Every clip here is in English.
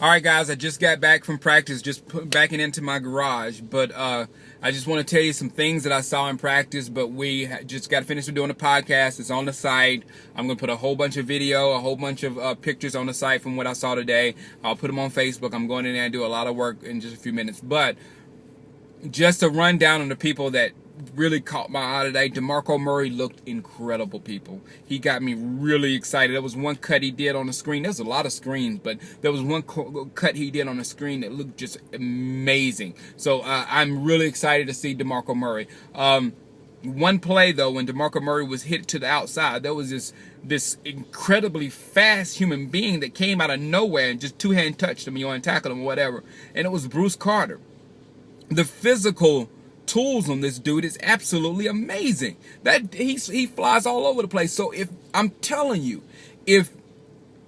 All right, guys, I just got back from practice, backing into my garage. But I just want to tell you some things that I saw in practice. But we just got to finish doing the podcast. It's on the site. I'm going to put a whole bunch of video, a whole bunch of pictures on the site from what I saw today. I'll put them on Facebook. I'm going in there and do a lot of work in just a few minutes. But just a rundown on the people that really caught my eye today. DeMarco Murray looked incredible, people. He got me really excited. There was one cut he did on the screen. There's a lot of screens, but there was one cut he did on the screen that looked just amazing. So I'm really excited to see DeMarco Murray. One play, though, when DeMarco Murray was hit to the outside, there was this incredibly fast human being that came out of nowhere and just two-hand touched him, and tackled him or whatever. And it was Bruce Carter. The physical tools on this dude is absolutely amazing. That he flies all over the place. So if I'm telling you, if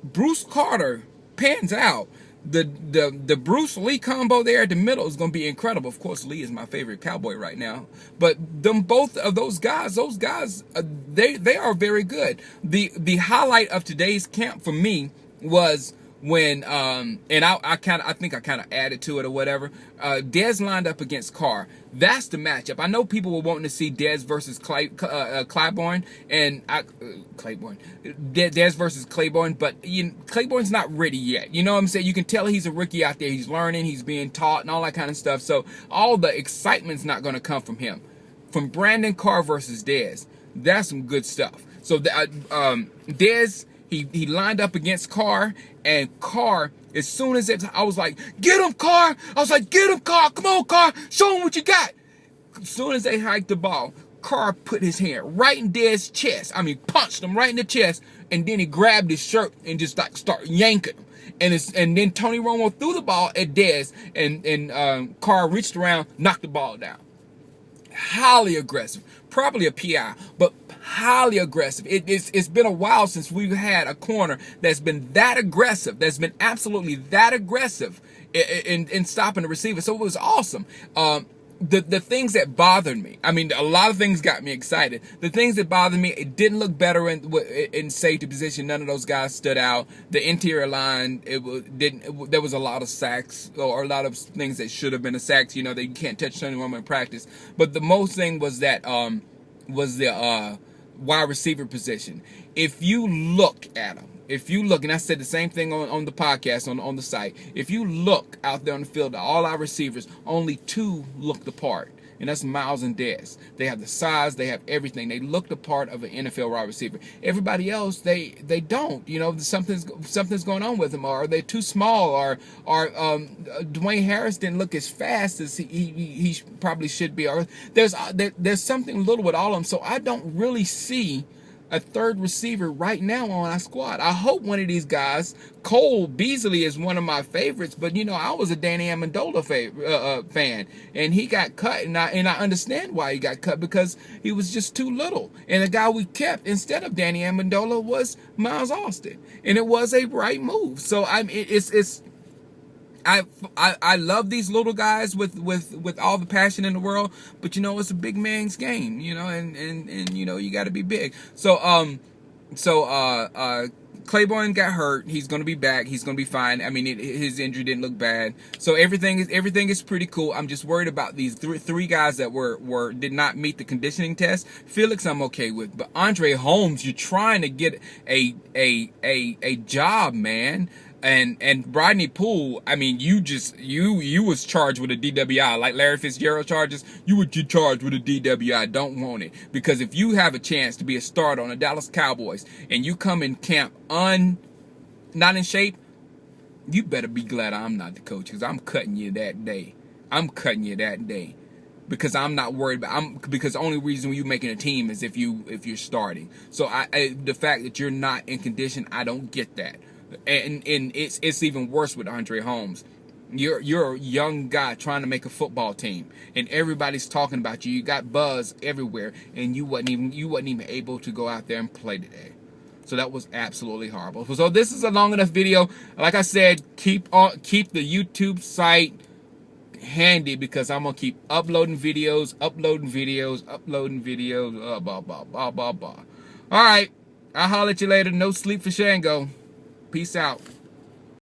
Bruce Carter pans out, the Bruce Lee combo there at the middle is going to be incredible. Of course, Lee is my favorite cowboy right now, but both of those guys, they are very good. The highlight of today's camp for me was when and I think I kind of added to it or whatever. Dez lined up against Carr. That's the matchup. I know people were wanting to see Dez versus Claiborne and Claiborne. Dez versus Claiborne, but Claiborne's not ready yet. You know what I'm saying? You can tell he's a rookie out there. He's learning. He's being taught and all that kind of stuff. So all the excitement's not going to come from him. From Brandon Carr versus Dez, that's some good stuff. So Dez. He lined up against Carr, and Carr, as soon as I was like, get him, Carr! I was like, get him, Carr! Come on, Carr! Show him what you got! As soon as they hiked the ball, Carr put his hand right in Dez's chest. I mean, punched him right in the chest, and then he grabbed his shirt and just like started yanking him. And then Tony Romo threw the ball at Dez, and Carr reached around, knocked the ball down. Highly aggressive, probably a PI, but highly aggressive. It's been a while since we've had a corner that's been that aggressive, that's been absolutely that aggressive in stopping the receiver. So it was awesome. The things that bothered me, I mean, a lot of things got me excited. The things that bothered me, it didn't look better in safety position. None of those guys stood out. The interior line, there was a lot of sacks or a lot of things that should have been a sacks. You know, they can't touch Tony Romo in practice. But the most thing was that was the wide receiver position. If you look at them, and I said the same thing on the podcast, on the site, if you look out there on the field at all our receivers, only two look the part, and that's Miles and Dez. They have the size, they have everything. They look the part of an NFL wide receiver. Everybody else, they don't. You know, something's going on with them, or they're too small, or Dwayne Harris didn't look as fast as he probably should be, or there's something little with all of them. So I don't really see a third receiver right now on our squad. I hope one of these guys, Cole Beasley is one of my favorites, but you know, I was a Danny Amendola fan, and he got cut, and I understand why he got cut, because he was just too little. And the guy we kept instead of Danny Amendola was Miles Austin, and it was a right move. So I love these little guys with all the passion in the world, but you know, it's a big man's game, you know, and you know, you got to be big. So Claiborne got hurt. He's going to be back. He's going to be fine. I mean, his injury didn't look bad. So everything is pretty cool. I'm just worried about these three guys that did not meet the conditioning test. Felix, I'm okay with, but Andre Holmes, you're trying to get a job, man. And Rodney Poole, I mean, you was charged with a DWI, like Larry Fitzgerald charges. You charged with a DWI. Don't want it, because if you have a chance to be a starter on the Dallas Cowboys and you come in camp not in shape, you better be glad I'm not the coach, because I'm cutting you that day. Because I'm not worried because the only reason you're making a team is if you're starting. So the fact that you're not in condition, I don't get that. And it's even worse with Andre Holmes. You're a young guy trying to make a football team, and everybody's talking about you. You got buzz everywhere, and you wasn't even able to go out there and play today. So that was absolutely horrible. So this is a long enough video. Like I said, keep the YouTube site handy, because I'm gonna keep uploading videos, blah blah blah blah blah. All right, I'll holler at you later. No sleep for Shango. Peace out.